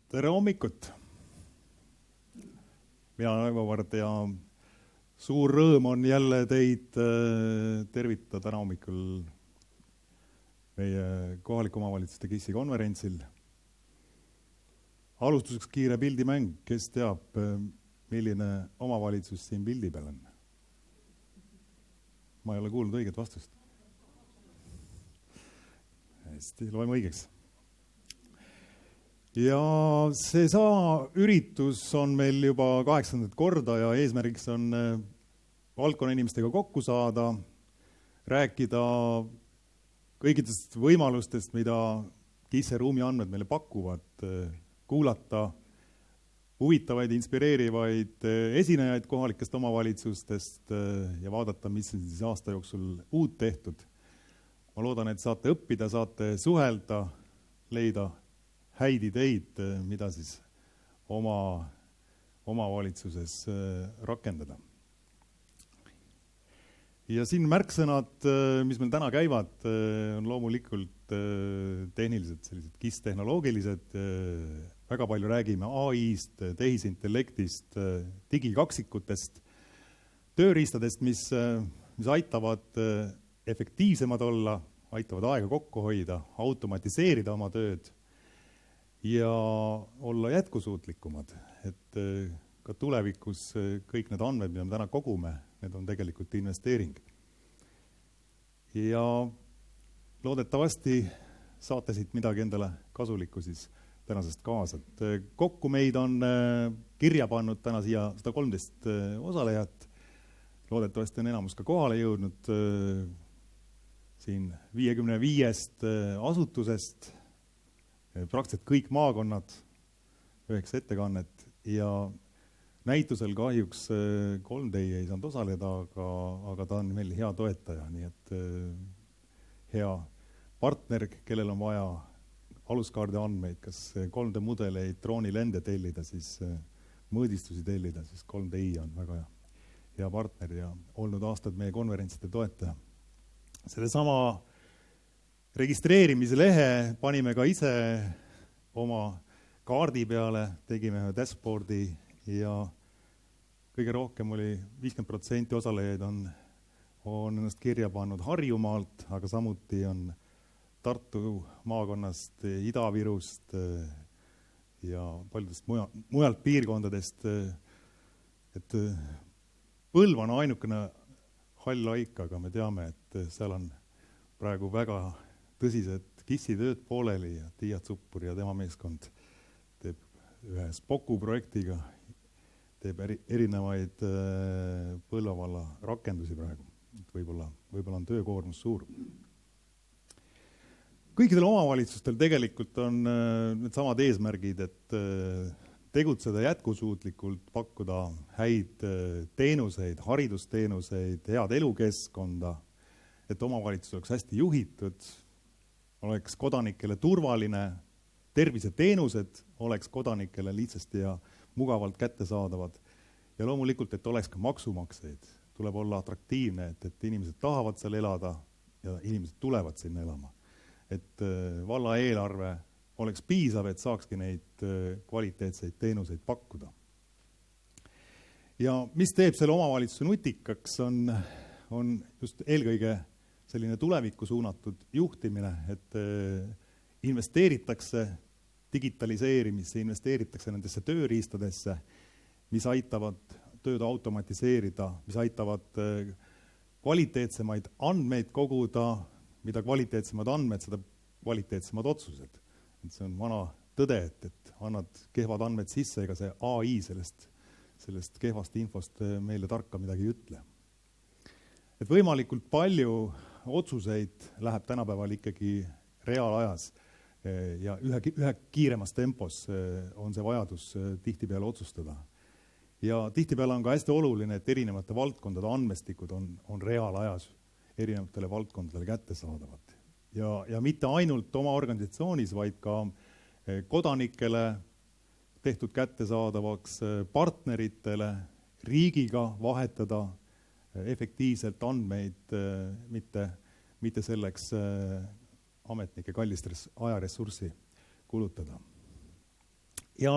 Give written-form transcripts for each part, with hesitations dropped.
Tere hommikut! Mina olen Aivo Vard ja suur rõõm on jälle teid tervitada täna hommikul meie kohaliku omavalitsuste KIS-i konverentsil. Alustuseks kiire pildimäng, kes teab, milline omavalitsus siin pildi peal on? Ma ei ole kuulnud õiget vastust. Hästi, loeme õigeks. Ja seesama üritus on meil juba 8. korda ja eesmärgiks on valdkonna inimestega kokku saada, rääkida kõigitest võimalustest, mida KIS-e ruumi andmed meile pakuvad, kuulata huvitavaid, inspireerivaid esinejaid kohalikest omavalitsustest ja vaadata, mis on siis aasta jooksul uut tehtud. Ma loodan, et saate õppida, saate suhelda, leida häid ideid, mida siis oma omavalitsuses rakendada. Ja siin märksõnad, mis meil täna käivad, on loomulikult tehnilised, sellised KIS-tehnoloogilised. Väga palju räägime AI-st, tehisintellektist, digikaksikutest, tööriistadest, mis aitavad efektiivsemad olla, aitavad aega kokku hoida, automatiseerida oma tööd ja olla jätkusuutlikumad, et ka tulevikus kõik need andmed, mida me täna kogume, need on tegelikult investeering. Ja loodetavasti saate siit midagi endale kasulikku siis tänasest kaasa. Kokku meid on kirja pannud täna siia 113 osalejat. Loodetavasti on enamus ka kohale jõudnud siin 55 asutusest, praktiliselt kõik maakonnad, 9 ettekannet ja näitusel kahjuks 3 teie ei saanud osaleda, aga ta on meil hea toetaja, nii et hea partner, kellel on vaja aluskaardi andmeid, kas 3D mudeleid, droonilende tellida, siis mõõdistusi tellida, siis 3DI on väga hea partner ja olnud aastad meie konverentside toetaja. Selle sama registreerimise lehe panime ka ise oma kaardi peale, tegime ühe dashboardi ja kõige rohkem oli 50% osalejaid on ennast kirja pannud Harjumaalt, aga samuti on Tartu maakonnast, Ida-Virust ja paljudest mujalt piirkondadest, et Põlva on ainukene hall laik, aga me teame, et seal on praegu väga tõsised KIS-i tööd pooleli ja Tiia Zuppur ja tema meeskond teeb ühe Spoku projektiga, teeb erinevaid Põlva valla rakendusi praegu. Võib-olla on töökoormus suur. Kõikidel omavalitsustel tegelikult on need samad eesmärgid, et tegutseda jätkusuutlikult, pakkuda häid teenuseid, haridusteenuseid, head elukeskkonda, et omavalitsus oleks hästi juhitud, oleks kodanikele turvaline, terviseteenused oleks kodanikele lihtsasti ja mugavalt kättesaadavad ja loomulikult, et oleks ka maksumaksjaid. Tuleb olla atraktiivne, et inimesed tahavad seal elada ja inimesed tulevad sinna elama. Et valla eelarve oleks piisav, et saakski neid kvaliteetseid teenuseid pakkuda. Ja mis teeb selle omavalitsuse nutikaks, on just eelkõige selline tulevikku suunatud juhtimine, et investeeritakse digitaliseerimisse, investeeritakse nendesse tööriistadesse, mis aitavad tööd automatiseerida, mis aitavad kvaliteetsemaid andmeid koguda, mida kvaliteetsemad andmed, seda kvaliteetsemad otsused. Et see on vana tõde, et annad kehvad andmed sisse, ega see AI sellest kehvast infost meile tarka midagi ei ütle. Et võimalikult palju otsuseid läheb tänapäeval ikkagi reaalajas ja ühe kiiremas tempos on see vajadus tihtipeale otsustada. Ja tihtipeale on ka hästi oluline, et erinevate valdkondade andmestikud on reaalajas erinevatele valdkondadele kättesaadavad. Ja mitte ainult oma organisatsioonis, vaid ka kodanikele tehtud kättesaadavaks, partneritele, riigiga vahetada efektiivselt andmeid, mitte selleks ametnike kallist ajaressurssi kulutada. Ja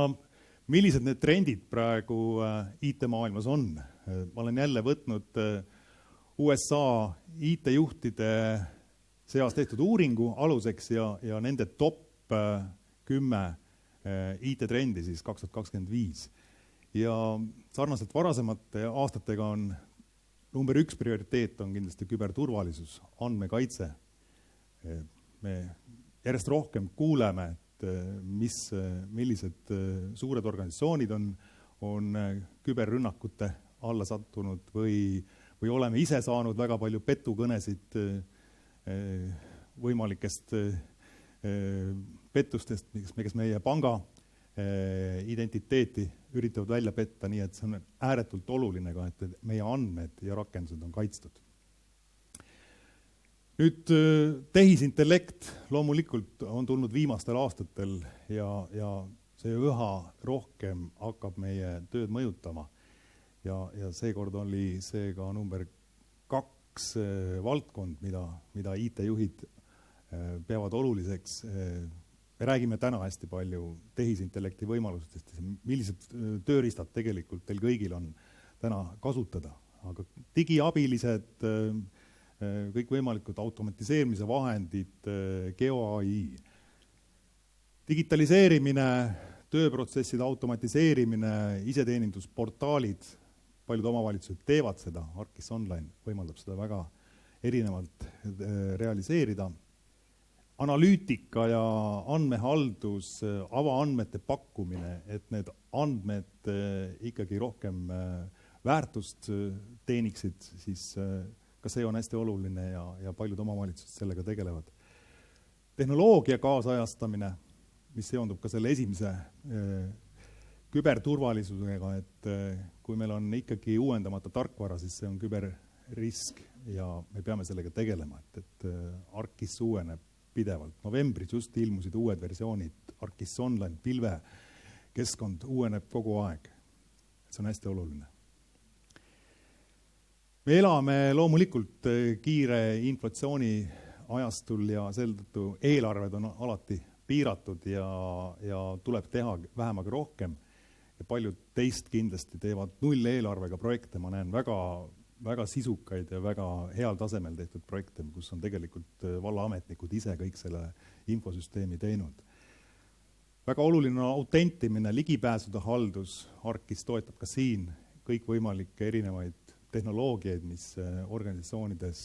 millised need trendid praegu IT-maailmas on? Ma olen jälle võtnud USA IT-juhtide seas tehtud uuringu aluseks ja nende top 10 IT-trendi siis 2025. Ja sarnaselt varasemate aastatega on number 1 prioriteet on kindlasti küberturvalisus, andmekaitse. Me järjest rohkem kuuleme, millised suured organisatsioonid on küberrünnakute alla sattunud või oleme ise saanud väga palju petukõnesid võimalikest pettustest, kes meie panga identiteeti üritavad välja petta, nii et see on ääretult oluline ka, et meie andmed ja rakendused on kaitstud. Nüüd tehisintellekt loomulikult on tulnud viimastel aastatel ja see üha rohkem hakkab meie tööd mõjutama. Ja seekord oli see ka number 2 valdkond, mida IT-juhid peavad oluliseks. Me räägime täna hästi palju tehisintellekti võimalustest, millised tööriistad tegelikult teil kõigil on täna kasutada. Aga digiabilised, kõikvõimalikud automatiseerimise vahendid, GeoAI, digitaliseerimine, tööprotsesside automatiseerimine, iseteenindusportaalid, paljud omavalitsused teevad seda, Arcis Online võimaldab seda väga erinevalt realiseerida. Analüütika ja andmehaldus, avaandmete pakkumine, et need andmed ikkagi rohkem väärtust teeniksid, siis ka see on hästi oluline ja paljud omavalitsused sellega tegelevad. Tehnoloogia kaasajastamine, mis seondub ka selle esimese küberturvalisusega, et kui meil on ikkagi uuendamata tarkvara, siis see on küberrisk ja me peame sellega tegelema, et Arcis uueneb pidevalt. Novembris just ilmusid uued versioonid, Arcis Online, pilve, keskkond uueneb kogu aeg. See on hästi oluline. Me elame loomulikult kiire inflatsiooni ajastul ja seetõttu eelarved on alati piiratud ja tuleb teha vähemaga rohkem. Ja paljud teist kindlasti teevad nulleelarvega projekte, ma näen väga sisukaid ja väga heal tasemel tehtud projekte, kus on tegelikult vallaametnikud ise kõik selle infosüsteemi teinud. Väga oluline on autentimine, ligipääsude haldus, Arcis toetab ka siin kõikvõimalikke erinevaid tehnoloogiaid, mis organisatsioonides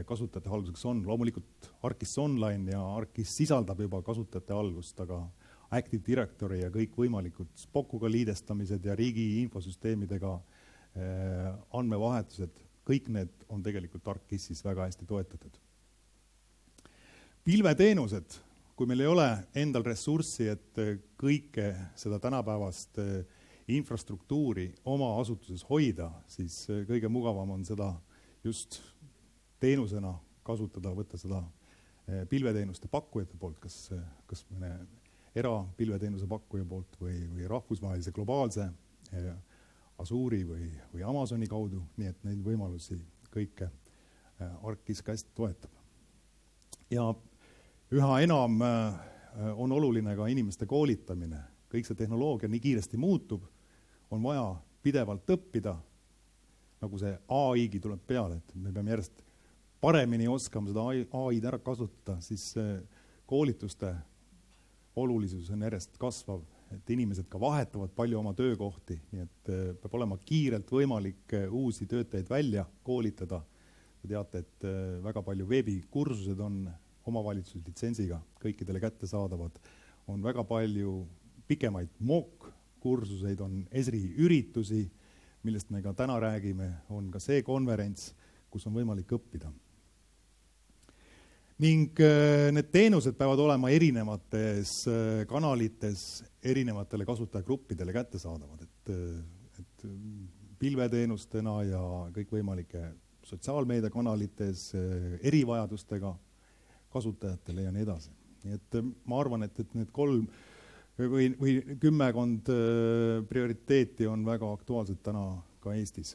kasutajate halduseks on. Loomulikult Arcis Online ja Arcis sisaldab juba kasutajate haldust, aga Active Directory ja kõik võimalikud Spokuga liidestamised ja riigi infosüsteemidega andmevahetused, kõik need on tegelikult Arcisis väga hästi toetatud. Pilveteenused, kui meil ei ole endal ressurssi, et kõike seda tänapäevast infrastruktuuri oma asutuses hoida, siis kõige mugavam on seda just teenusena kasutada, võtta seda pilveteenuste pakkujate poolt, kas mõne erapilveteenuse pakkuja poolt või rahvusvahelise globaalse Azure'i või Amazoni kaudu, nii et neid võimalusi kõike Arcis ka hästi toetab. Ja üha enam on oluline ka inimeste koolitamine. Kõik see tehnoloogia nii kiiresti muutub, on vaja pidevalt õppida, nagu see AI-gi tuleb peale, et me peame järjest paremini oskama seda AI-d ära kasutada, siis koolituste olulisus on järjest kasvav, et inimesed ka vahetavad palju oma töökohti, nii et peab olema kiirelt võimalik uusi töötajaid välja koolitada. Te teate, et väga palju veebikursused on omavalitsuslitsensiga kõikidele kättesaadavad, on väga palju pikemaid mook-kursuseid, on ESRI üritusi, millest me ka täna räägime, on ka see konverents, kus on võimalik õppida. Ning need teenused peavad olema erinevates kanalites erinevatele kasutajagruppidele kättesaadavad, et pilveteenustena ja kõikvõimalike sotsiaalmeediakanalites erivajadustega kasutajatele ja nii edasi. Nii et ma arvan, et need 3 või 10 prioriteeti on väga aktuaalsed täna ka Eestis.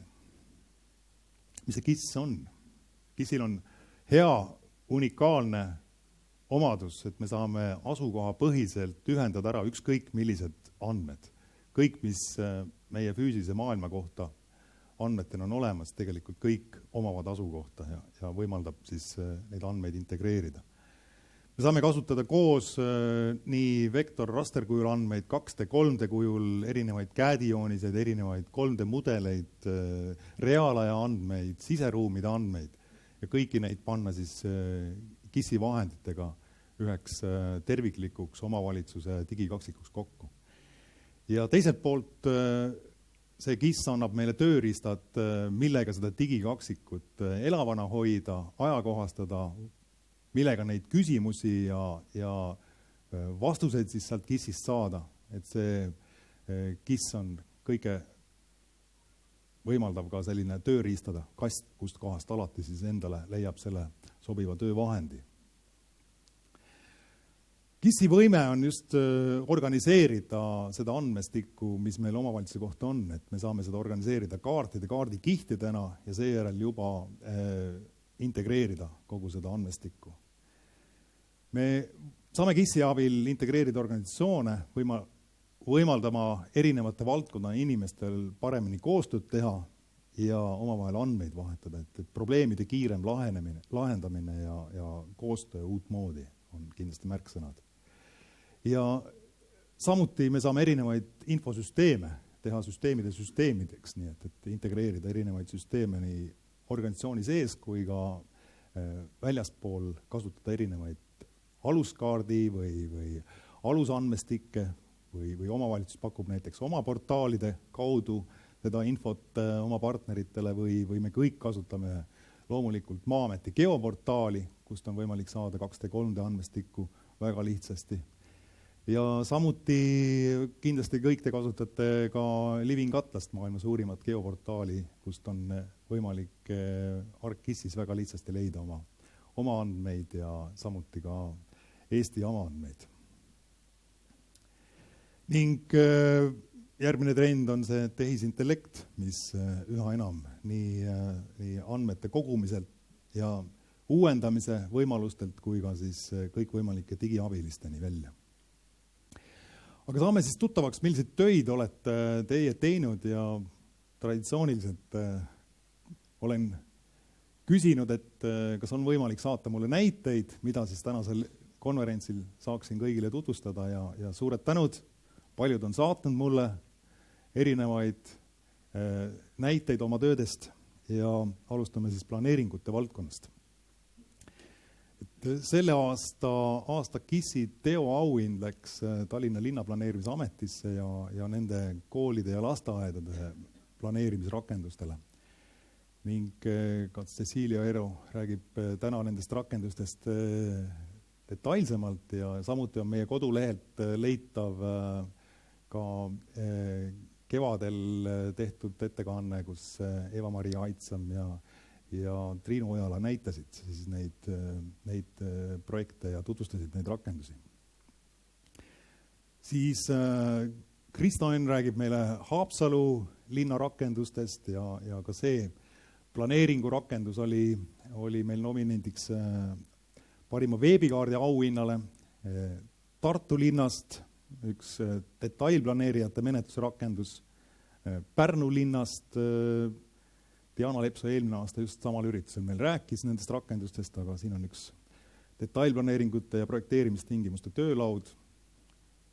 Mis see KIS on? KISil on hea unikaalne omadus, et me saame asukoha põhiselt ühendada ära ükskõik millised andmed. Kõik, mis meie füüsilise maailma kohta andmetena on olemas, tegelikult kõik omavad asukohta ja võimaldab siis neid andmeid integreerida. Me saame kasutada koos nii vektor-rasterkujul andmeid, 2D, 3D kujul, erinevaid CAD-jooniseid, erinevaid 3D mudeleid, reaalaja andmeid, siseruumide andmeid ja kõiki neid panna siis KIS-i vahenditega üheks terviklikuks omavalitsuse digikaksikuks kokku. Ja teiselt poolt see KIS annab meile tööriistad, millega seda digikaksikut elavana hoida, ajakohastada, millega neid küsimusi ja vastuseid siis sealt KIS-ist saada, et see KIS on kõige võimaldav ka selline tööriistada kast, kust kohast alati siis endale leiab selle sobiva töövahendi. KIS-i võime on just organiseerida seda andmestikku, mis meil omavalitsuse kohta on, et me saame seda organiseerida kaardikihtidena ja seejärel juba integreerida kogu seda andmestikku. Me saame KIS-i abil integreerida organisatsioone, võimaldama erinevate valdkonna inimestel paremini koostööd teha ja omavahel andmeid vahetada, et probleemide kiirem lahendamine ja koostöö uut moodi on kindlasti märksõnad. Ja samuti me saame erinevaid infosüsteeme teha süsteemideks, nii et integreerida erinevaid süsteeme nii organisatsiooni sees kui ka väljaspool kasutada erinevaid aluskaardi või alusandmestikke või omavalitsus pakub näiteks oma portaalide kaudu seda infot oma partneritele või me kõik kasutame loomulikult Maa-ameti geoportaali, kust on võimalik saada 2D, 3D andmestikku väga lihtsasti. Ja samuti kindlasti kõik te kasutate ka Living Atlast, maailma suurimat geoportaali, kust on võimalik ArcGIS-is väga lihtsasti leida oma andmeid ja samuti ka Eesti amaandmeid. Ning järgmine trend on see tehisintellekt, mis üha enam nii andmete kogumiselt ja uuendamise võimalustelt kui ka siis kõikvõimalike digiabilisteni välja. Aga saame siis tuttavaks, milliseid töid olete teie teinud ja traditsiooniliselt olen küsinud, et kas on võimalik saata mulle näiteid, mida siis tänasel konverentsil saaksin kõigile tutvustada ja suured tänud. Paljud on saatnud mulle erinevaid näiteid oma töödest ja alustame siis planeeringute valdkonnast. Selle aasta KIS-i teoauhind läks Tallinna linnaplaneerimisametisse ja nende koolide ja lasteaedade planeerimisrakendustele. Ning ka Cecilia Ero räägib täna nendest rakendustest detailsemalt ja samuti on meie kodulehelt leitav ka kevadel tehtud ettekanne, kus Eva-Maria Aitsam ja Triinu Ojala näitasid siis neid projekte ja tutvustasid neid rakendusi. Siis Krista Enn räägib meile Haapsalu linna rakendustest ja ka see planeeringurakendus oli meil nominendiks parima veebikaardi auhinnale. Tartu linnast üks detailplaneerijate menetlusrakendus, Pärnu linnast Diana Lepso eelmine aasta just samal üritusel meil rääkis nendest rakendustest, aga siin on üks detailplaneeringute ja projekteerimistingimuste töölaud.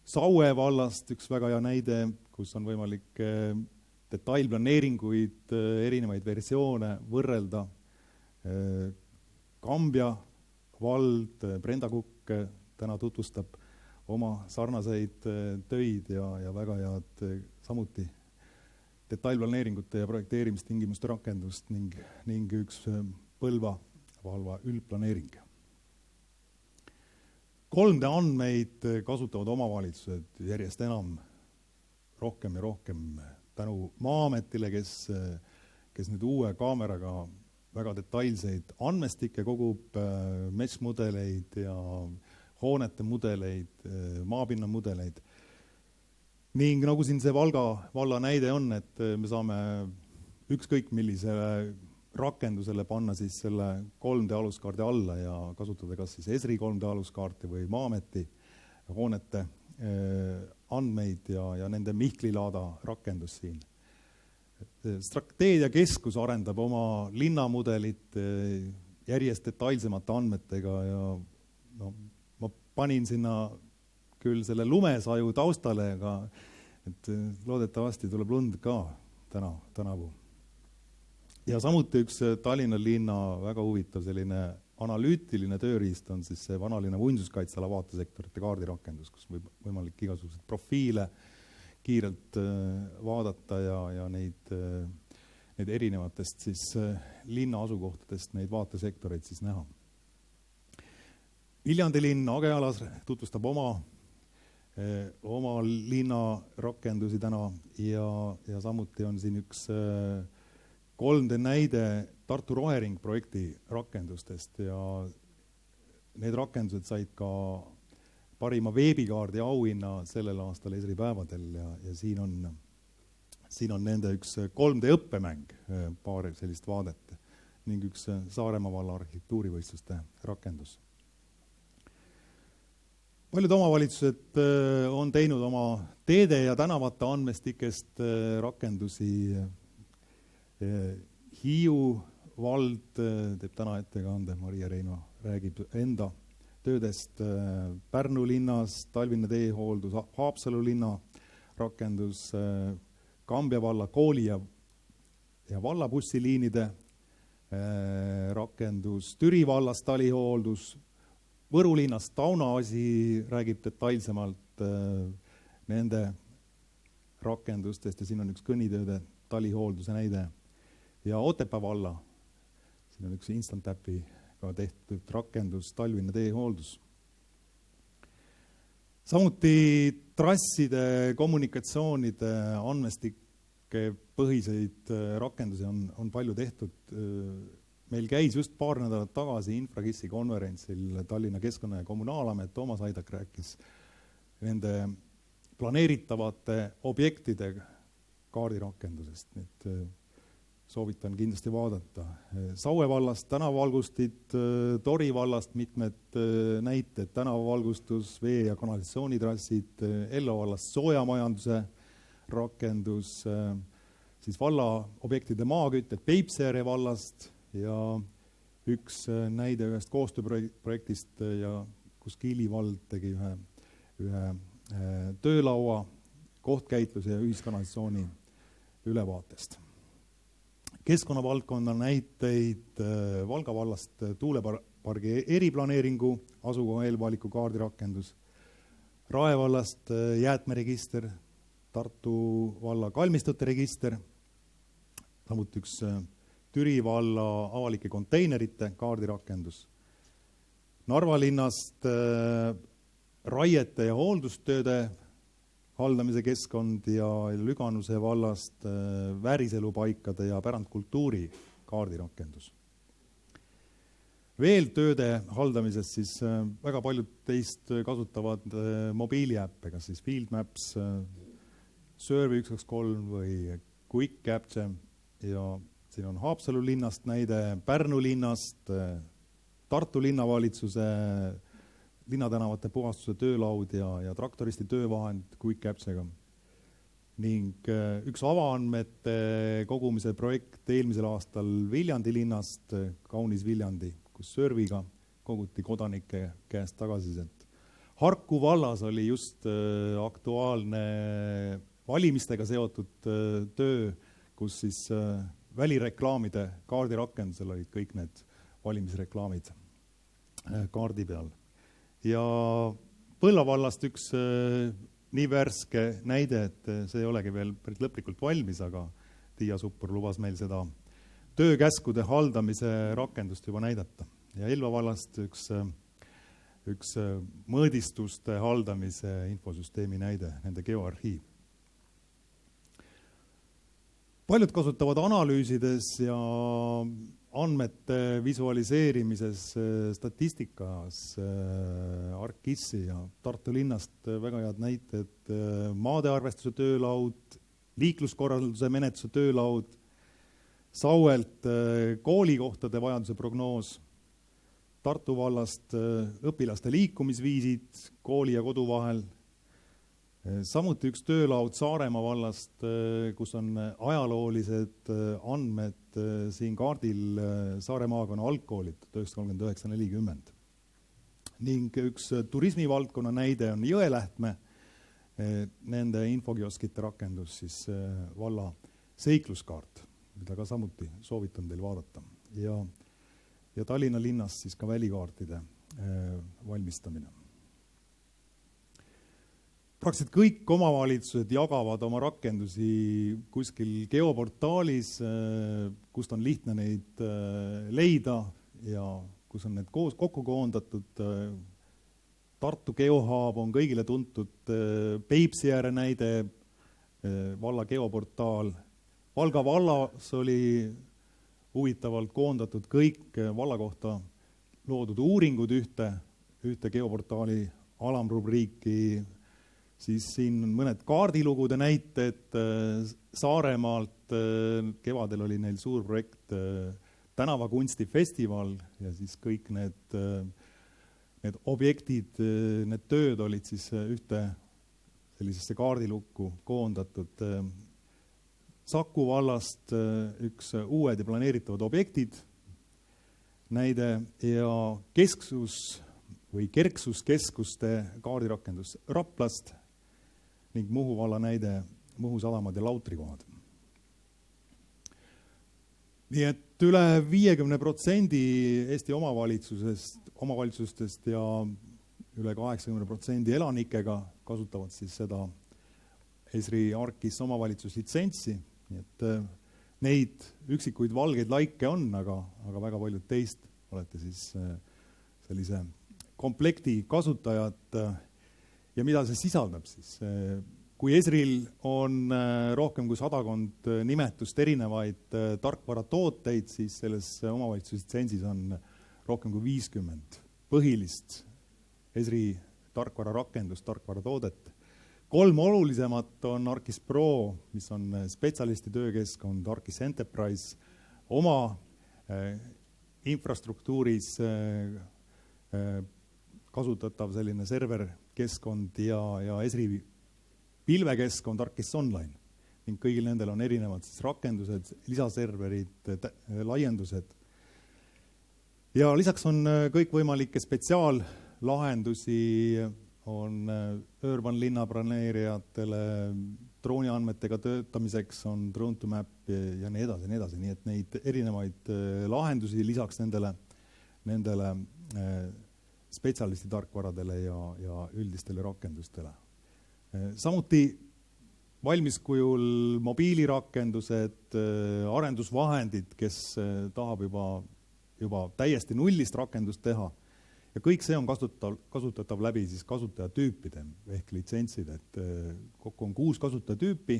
Saue vallast üks väga hea näide, kus on võimalik detailplaneeringuid, erinevaid versioone võrrelda. Kambja vald, Brenda Kukk täna tutvustab oma sarnaseid töid ja väga head samuti detailplaneeringute ja projekteerimistingimuste rakendust ning üks Põlva valva üldplaneering. 3D andmeid kasutavad omavalitsused järjest enam rohkem ja rohkem tänu Maa-ametile, kes nüüd uue kaameraga väga detailseid andmestikke kogub, metsmudeleid ja hoonete mudeleid, maapinna mudeleid. Ning nagu siin see Valga valla näide on, et me saame ükskõik millisele rakendusele panna siis selle 3D aluskaardi alla ja kasutada kas siis Esri 3D aluskaarti või Maa-ameti hoonete andmeid ja nende Mihklilaada rakendus siin. Strateegiakeskus arendab oma linnamudelit järjest detailsemate andmetega ja no, ma panin sinna küll selle lumesaju taustale, aga et loodetavasti tuleb lund ka tänavu. Ja samuti üks Tallinna linna väga huvitav selline analüütiline tööriist on siis see vanalinna muinsuskaitseala vaatesektorite kaardirakendus, kus võib võimalik igasuguseid profiile kiirelt vaadata ja neid erinevatest siis linna asukohtadest neid vaatesektoreid siis näha. Viljandi linn Agealas tutvustab oma linna rakendusi täna ja samuti on siin üks 3D näide Tartu Rohering projekti rakendustest ja need rakendused said ka parima veebikaardi auhinna sellel aastal Esri päevadel ja siin on nende üks 3D õppemäng, paar sellist vaadet ning üks Saaremaa valla arhitektuurivõistluste rakendus. Paljud omavalitsused on teinud oma teede ja tänavate andmestikest rakendusi. Hiiu vald teeb täna ettekande, Maria Reino räägib enda töödest, Pärnu linnas talvine teehooldus, Haapsalu linna rakendus, Kambja valla kooli ja vallabussiliinide rakendus, Türi vallas talihooldus, Võru linnas Tauno Asi räägib detailsemalt nende rakendustest ja siin on üks kõnnitööde talihoolduse näide. Ja Otepää valla, siin on üks Instant-Appiga tehtud rakendus, talvine teehooldus. Samuti trasside, kommunikatsioonide, andmestike põhiseid rakendusi on palju tehtud. Meil käis just paar nädalat tagasi Infragisi konverentsil Tallinna Keskkonna ja Kommunaalamet, Toomas Aidak rääkis nende planeeritavate objektide kaardirakendusest. Need soovitan kindlasti vaadata. Saue vallast tänavavalgustid, Tori vallast mitmed näited, tänavavalgustus, vee- ja kanalisatsioonitrassid, Ello vallast soojamajanduse rakendus, siis valla objektide maakütted Peipseere vallast ja üks näide ühest koostööprojektist, kus Kiili vald tegi ühe töölaua kohtkäitluse ja ühiskanalisatsiooni ülevaatest. Keskkonnavaldkonna näiteid Valga vallast tuulepargi eriplaneeringu asukoha eelvaliku kaardirakendus, Rae vallast jäätmeregister, Tartu valla kalmistute register, samuti üks Türi valla avalike konteinerite kaardirakendus, Narva linnast raiete ja hooldustööde haldamise keskkond ja Lüganuse vallast vääriselupaikade ja pärandkultuuri kaardirakendus. Veel tööde haldamisest siis väga paljud teist kasutavad mobiiliäppe, kas siis Field Maps, Survey 123 või Quick Capture ja siin on Haapsalu linnast näide, Pärnu linnast, Tartu linnavalitsuse linnatänavate puhastuse töölaud ja traktoristi töövahend Quick Capsega. Ning üks avaandmete kogumise projekt eelmisel aastal Viljandi linnast, kaunis Viljandi, kus Survey'ga koguti kodanike käest tagasisidet. Harku vallas oli just aktuaalne valimistega seotud töö, kus siis välireklaamide kaardirakendusel olid kõik need valimisreklaamid kaardi peal. Ja Põlva vallast üks nii värske näide, et see ei olegi veel päris lõplikult valmis, aga Tiia Suppur lubas meil seda töökäskude haldamise rakendust juba näidata. Ja Elva vallast üks mõõdistuste haldamise infosüsteemi näide, nende geoarhiiv. Paljud kasutavad analüüsides ja andmete visualiseerimises, statistikas, ArcGIS-i ja Tartu linnast väga head näited, maadearvestuse töölaud, liikluskorralduse menetluse töölaud, Sauelt koolikohtade vajaduse prognoos, Tartu vallast õpilaste liikumisviisid kooli ja kodu vahel, Samuti üks töölaud Saaremaa vallast, kus on ajaloolised andmed siin kaardil Saare maakonna algkoolid 1939-40. Ning üks turismivaldkonna näide on Jõelähtme, nende infokioskite rakendus siis valla seikluskaart, mida ka samuti soovitan teil vaadata. Ja Tallinna linnas siis ka välikaartide valmistamine. Praktiliselt kõik omavalitsused jagavad oma rakendusi kuskil geoportaalis, kust on lihtne neid leida ja kus on need kokku koondatud. Tartu Geohub on kõigile tuntud, Peipsiääre näide, valla geoportaal. Valga vallas oli huvitavalt koondatud kõik valla kohta loodud uuringud ühte geoportaali alamrubriiki. Siis siin on mõned kaardilugude näited Saaremaalt. Kevadel oli neil suur projekt tänavakunstifestival ja siis kõik need objektid, need tööd olid siis ühte sellisesse kaardilukku koondatud. Saku vallast üks uued ja planeeritavad objektid näide ja kesksus või kerksuskeskuste kaardirakendus Raplast ning Muhu valla näide Muhu sadamad ja lautrikohad. Nii et üle 50% Eesti omavalitsustest ja üle 80% elanikega kasutavad siis seda Esri Arkis omavalitsuslitsentsi. Nii et neid üksikuid valgeid laike on, aga väga paljud teist olete siis sellise komplekti kasutajad. Ja mida see sisaldab siis? Kui Esril on rohkem kui 100 nimetust erinevaid tarkvaratooteid, siis selles omavalitsuslitsentsis on rohkem kui 50 põhilist Esri tarkvararakendust, tarkvaratoodet. 3 olulisemat on Arkis Pro, mis on spetsialisti töökeskkond, Arkis Enterprise, oma infrastruktuuris kasutatav selline serverkeskkond ja Esri pilvekeskkond Arkis Online. Ning kõigil nendel on erinevad siis rakendused, lisaserverid, laiendused. Ja lisaks on kõikvõimalikke spetsiaallahendusi, on Urban linnaplaneerijatele, drooniandmetega töötamiseks on Drone to Map ja nii edasi, nii edasi. Nii et neid erinevaid lahendusi lisaks nendele spetsialisti tarkvaradele ja üldistele rakendustele. Samuti valmiskujul mobiilirakendused, arendusvahendid, kes tahab juba täiesti nullist rakendust teha. Ja kõik see on kasutatav läbi siis kasutajatüüpide ehk litsentside. Kokku on 6 kasutajatüüpi,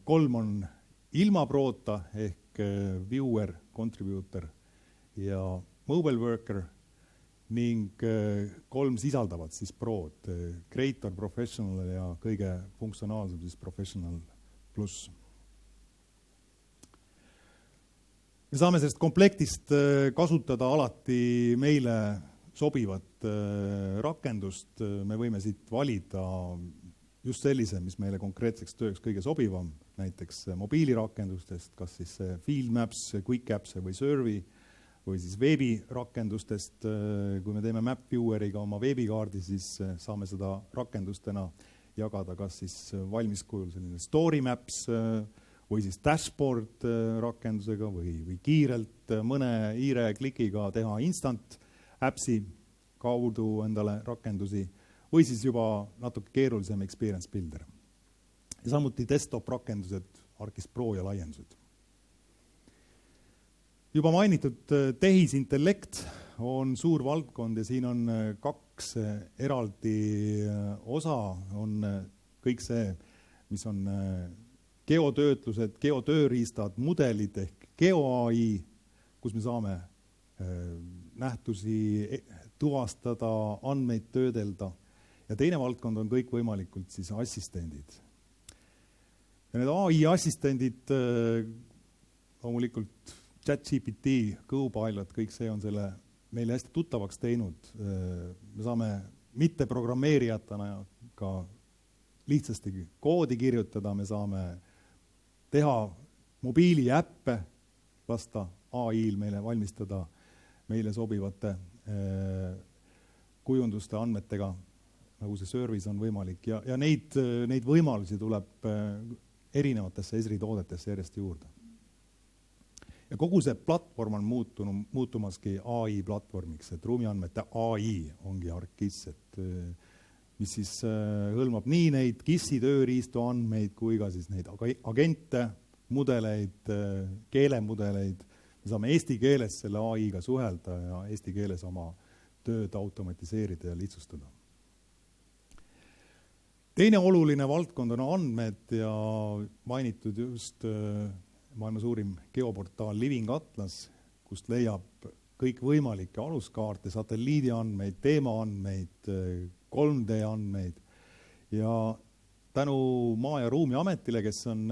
3 on ilma Prota ehk viewer, contributor ja mobile worker ning 3 sisaldavad siis Prod, Creator, Professional ja kõige funktsionaalsem siis Professional Plus. Me saame sellest komplektist kasutada alati meile sobivat rakendust. Me võime siit valida just sellise, mis meile konkreetseks tööks kõige sobivam, näiteks mobiilirakendustest, kas siis Field Maps, Quick Apps või Survey, või siis veebirakendustest. Kui me teeme Map Vieweriga oma veebikaardi, siis saame seda rakendustena jagada kas siis valmiskujul selline Story Maps või siis Dashboard rakendusega või kiirelt mõne hiire klikiga teha instant appsi kaudu endale rakendusi või siis juba natuke keerulisem Experience Builder. Ja samuti desktop rakendused, Arkis Pro ja laiendused. Juba mainitud tehisintellekt on suur valdkond ja siin on 2 eraldi osa. On kõik see, mis on geotöötlused, geotööriistad, mudelid ehk GeoAI, kus me saame nähtusi tuvastada, andmeid töödelda. Ja teine valdkond on kõik võimalikult siis assistendid. Ja need AI assistendid loomulikult ChatGPT, Copilot, kõik see on selle meile hästi tuttavaks teinud. Me saame mitte programmeerijatena ka lihtsasti koodi kirjutada, me saame teha mobiiliäppe, lasta AI-l meile valmistada meile sobivate kujunduste andmetega, nagu see service on võimalik ja neid võimalusi tuleb erinevatesse Esri toodetesse järjest juurde. Ja kogu see platvorm on muutumaski AI platvormiks, et ruumiandmete AI ongi ArcGIS, et mis siis hõlmab nii neid GIS-i tööriistu andmeid kui ka siis neid agente, mudeleid, keelemudeleid. Me saame eesti keeles selle AI-ga suhelda ja eesti keeles oma tööd automatiseerida ja lihtsustada. Teine oluline valdkond on andmed ja mainitud just maailma suurim geoportaal Living Atlas, kust leiab kõikvõimalikke aluskaarte, satelliidiandmeid, teemaandmeid, 3D-andmeid ja tänu Maa- ja Ruumiametile, kes on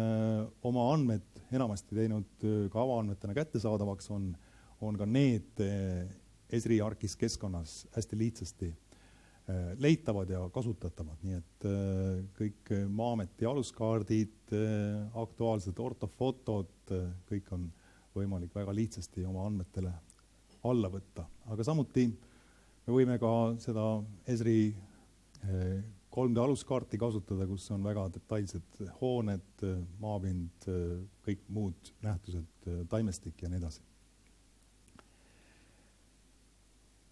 oma andmed enamasti teinud ka avaandmetena kättesaadavaks, on ka need Esri ArcGIS keskkonnas hästi lihtsasti leitavad ja kasutatavad, nii et kõik Maa-ameti aluskaardid, aktuaalsed ortofotod, kõik on võimalik väga lihtsasti oma andmetele alla võtta. Aga samuti me võime ka seda Esri 3D aluskaarti kasutada, kus on väga detailsed hooned, maapind, kõik muud nähtused, taimestik ja nii edasi.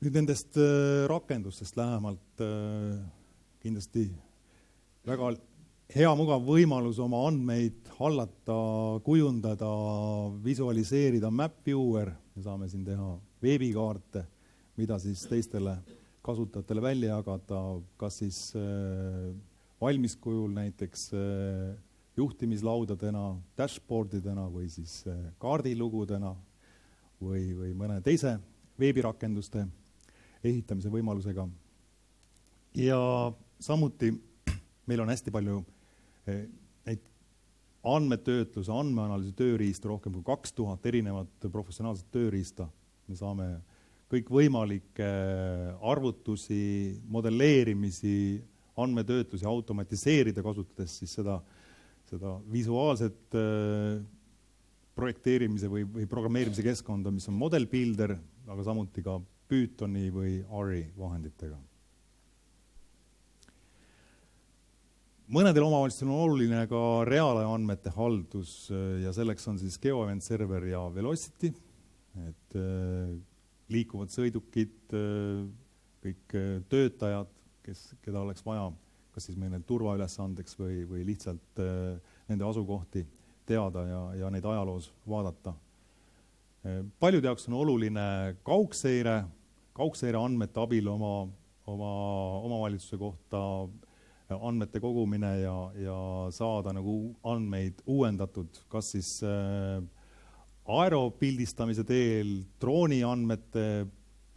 Nüüd nendest rakendustest lähemalt kindlasti väga hea mugav võimalus oma andmeid hallata, kujundada, visualiseerida map viewer. Me saame siin teha veebikaarte, mida siis teistele kasutajatele välja jagada, kas siis valmiskujul näiteks juhtimislaudadena, dashboardidena või siis kaardilugudena või mõne teise veebirakenduste ehitamise võimalusega. Ja samuti meil on hästi palju neid andmetöötluse, andmeanalüüsi tööriistu, rohkem kui 2000 erinevat professionaalset tööriista. Me saame kõik võimalikke arvutusi, modelleerimisi, andmetöötlusi automatiseerida, kasutades siis seda visuaalset projekteerimise või programmeerimise keskkonda, mis on Model Builder, aga samuti ka Pythoni või R vahenditega. Mõnedel omavalitsustel on oluline ka reaalaja andmete haldus ja selleks on siis GeoEvent Server ja Velocity, et liikuvad sõidukid, kõik töötajad, keda oleks vaja, kas siis meil turvaülesandeks või lihtsalt nende asukohti teada ja neid ajaloos vaadata. Paljude jaoks on oluline kaugseire andmete abil oma omavalitsuse kohta andmete kogumine ja saada nagu andmeid uuendatud, kas siis aeropildistamise teel, drooni andmete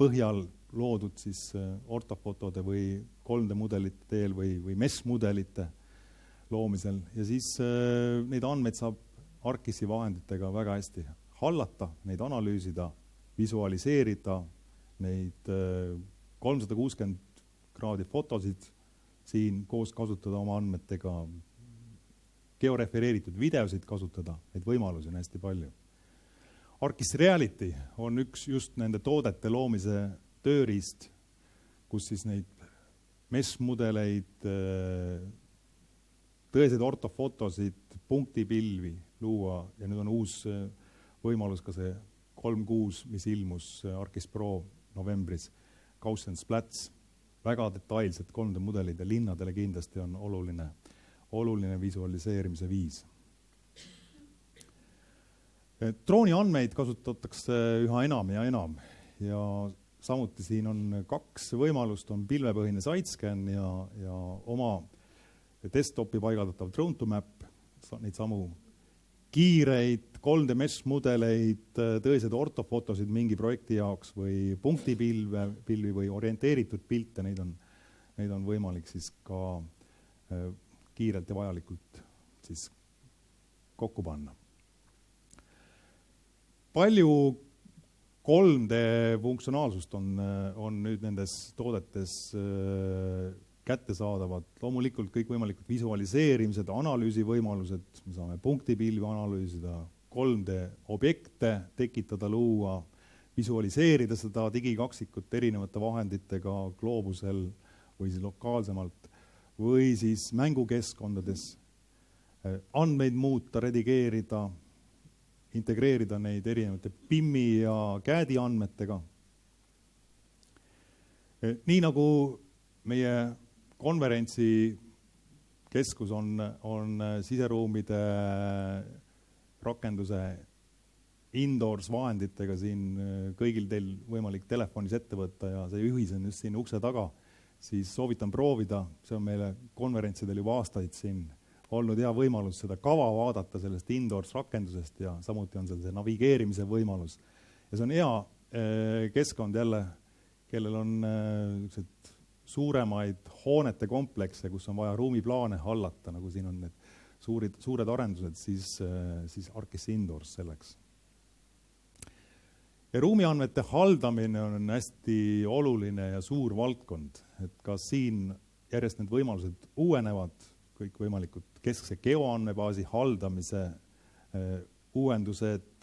põhjal loodud siis ortofotode või 3D-mudelite teel või mesh-mudelite loomisel. Ja siis neid andmeid saab ArcGIS-i vahenditega väga hästi hallata, neid analüüsida, visualiseerida, neid 360 kraadi fotosid siin koos kasutada oma andmetega, georefereeritud videosid kasutada, neid võimalusi on hästi palju. ArcGIS Reality on üks just nende toodete loomise tööriist, kus siis neid mesh-mudeleid, tõeseid ortofotosid, punktipilvi luua ja nüüd on uus võimalus ka see 3.6, mis ilmus ArcGIS Pro novembris, Gaussian Splats, väga detailsed 3D-mudelid ja linnadele kindlasti on oluline visualiseerimise viis. Drooni andmeid kasutatakse üha enam ja samuti siin on 2 võimalust, on pilvepõhine SiteScan ja oma desktopi paigaldatav Drone2Map, neid samu kiireid 3D-mesh-mudeleid, tõeseid ortofotosid mingi projekti jaoks või punktipilvi või orienteeritud pilte, neid on võimalik siis ka kiirelt ja vajalikult siis kokku panna. Palju 3D funktsionaalsust on nüüd nendes toodetes kättesaadavad, loomulikult kõikvõimalikud visualiseerimised, analüüsivõimalused, me saame punktipilvi analüüsida, 3D objekte tekitada, luua, visualiseerida seda digikaksikut erinevate vahenditega gloobusel või siis lokaalsemalt või siis mängukeskkondades, andmeid muuta, redigeerida, integreerida neid erinevate PIM-i ja CAD-i andmetega. Nii nagu meie konverentsikeskus on siseruumide rakenduse indoors vahenditega siin kõigil teil võimalik telefonis ette võtta ja see juhis on just siin ukse taga, siis soovitan proovida, see on meile konverentsidel juba aastaid siin olnud hea võimalus seda kava vaadata sellest indoors rakendusest ja samuti on seal see navigeerimise võimalus. Ja see on hea keskkond jälle, kellel on suuremaid hoonete komplekse, kus on vaja ruumiplaane hallata, nagu siin on need suured arendused, siis ArcGIS Indoors selleks. Ja ruumiandmete haldamine on hästi oluline ja suur valdkond, et ka siin järjest need võimalused uuenevad, kõik võimalikud keskse geoandmebaasi haldamise uuendused,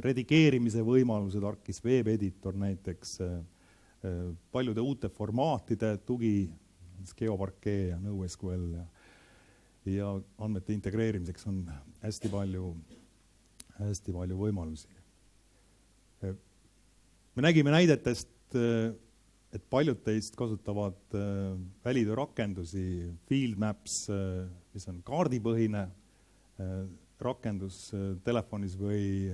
redigeerimise võimalused, ArcGIS Web Editor näiteks, paljude uute formaatide tugi, GeoParquet ja NoSQL ja andmete integreerimiseks on hästi palju võimalusi. Me nägime näidetest, et paljud teist kasutavad välitöörakendusi, Field Maps, mis on kaardipõhine rakendus telefonis või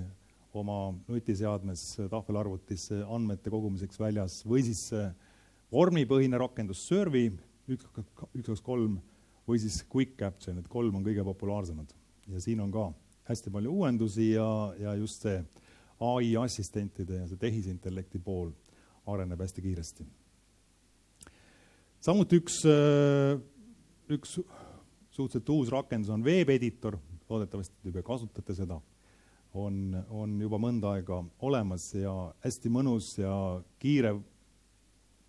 oma nutiseadmes, tahvelarvutis andmete kogumiseks väljas, või siis vormipõhine rakendus Survey 123 või siis Quick Capture, need 3 on kõige populaarsemad. Ja siin on ka hästi palju uuendusi ja just see AI assistentide ja see tehisintellekti pool areneb hästi kiiresti. Samuti üks suhteliselt uus rakendus on Web Editor, loodetavasti juba kasutate seda, on juba mõnda aega olemas ja hästi mõnus ja kiire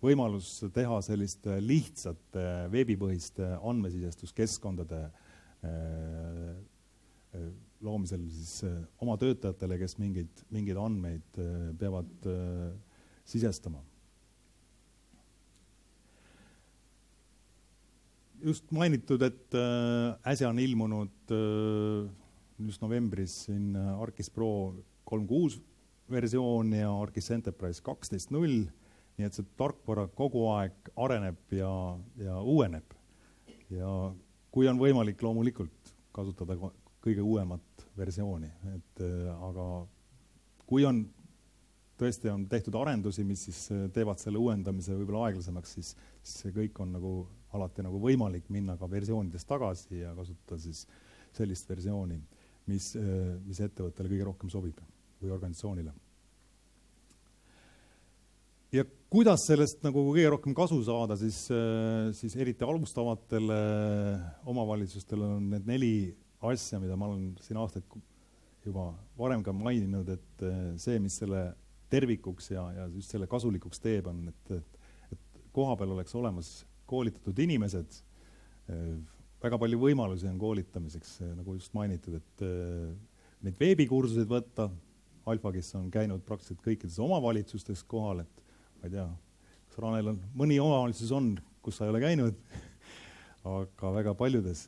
võimalus teha selliste lihtsate veebipõhiste andmesisestuskeskkondade loomisel siis oma töötajatele, kes mingeid andmeid peavad sisestama. Just mainitud, et äsja on ilmunud just novembris siin ArcGIS Pro 3.6 versioon ja ArcGIS Enterprise 12.0, nii et see tarkvara kogu aeg areneb ja uueneb. Ja kui on võimalik loomulikult kasutada kõige uuemat versiooni, aga kui tõesti on tehtud arendusi, mis siis teevad selle uuendamise võib-olla aeglasemaks, siis see kõik on alati võimalik minna ka versioonidest tagasi ja kasutada siis sellist versiooni, mis ettevõttele kõige rohkem sobib või organisatsioonile. Ja kuidas sellest kõige rohkem kasu saada, siis eriti alustavatele omavalitsustele on need 4 asja, mida ma olen siin aastaid juba varem ka maininud, et see, mis selle tervikuks ja just selle kasulikuks teeb, on, et koha peal oleks olemas koolitatud inimesed, väga palju võimalusi on koolitamiseks, nagu just mainitud, et neid veebikursuseid võtta, AlphaGIS on käinud praktiliselt kõikides omavalitsustes kohal, et ma ei tea, kas Ranel on mõni omavalitsus on, kus sa ei ole käinud, aga väga paljudes.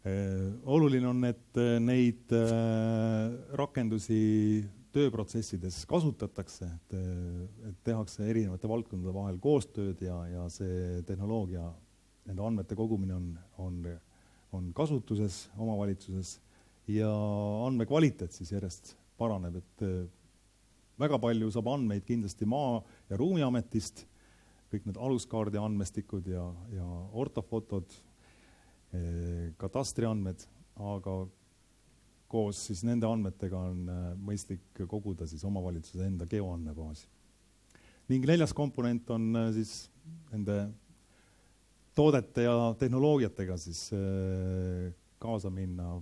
Oluline on, et neid rakendusi tööprotsessides kasutatakse, et tehakse erinevate valdkondade vahel koostööd ja see tehnoloogia, nende andmete kogumine on kasutuses omavalitsuses ja andmekvaliteet siis järjest paraneb, et väga palju saab andmeid kindlasti Maa- ja Ruumiametist, kõik need aluskaardi andmestikud ja ortofotod, katastriandmed, aga koos siis nende andmetega on mõistlik koguda siis omavalitsuse enda geoandmebaasi. Ning 4. komponent on siis nende toodete ja tehnoloogiatega siis kaasa minna,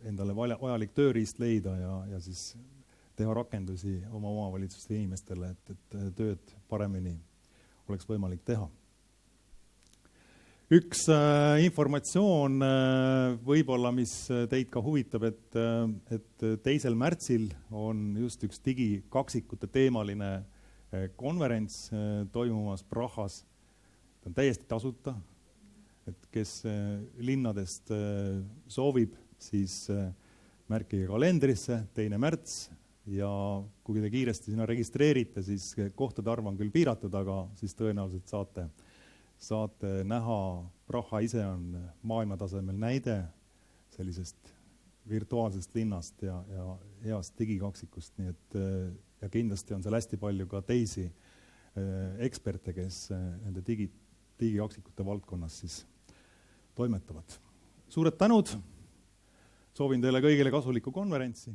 endale vajalik tööriist leida ja siis teha rakendusi oma omavalitsuste inimestele, et tööd paremini oleks võimalik teha. Üks informatsioon võib-olla, mis teid ka huvitab, et 2. märtsil on just üks digikaksikute teemaline konverents toimumas Prahas. Ta on täiesti tasuta, et kes linnadest soovib, siis märkige kalendrisse 2. märts ja kui te kiiresti sinna registreerite, siis kohtade arv on küll piiratud, aga siis tõenäoliselt saate näha, Praha ise on maailmatasemel näide sellisest virtuaalsest linnast ja heast digikaksikust, nii et ja kindlasti on seal hästi palju ka teisi eksperte, kes nende digikaksikute valdkonnas siis toimetavad. Suured tänud, soovin teile kõigile kasulikku konverentsi.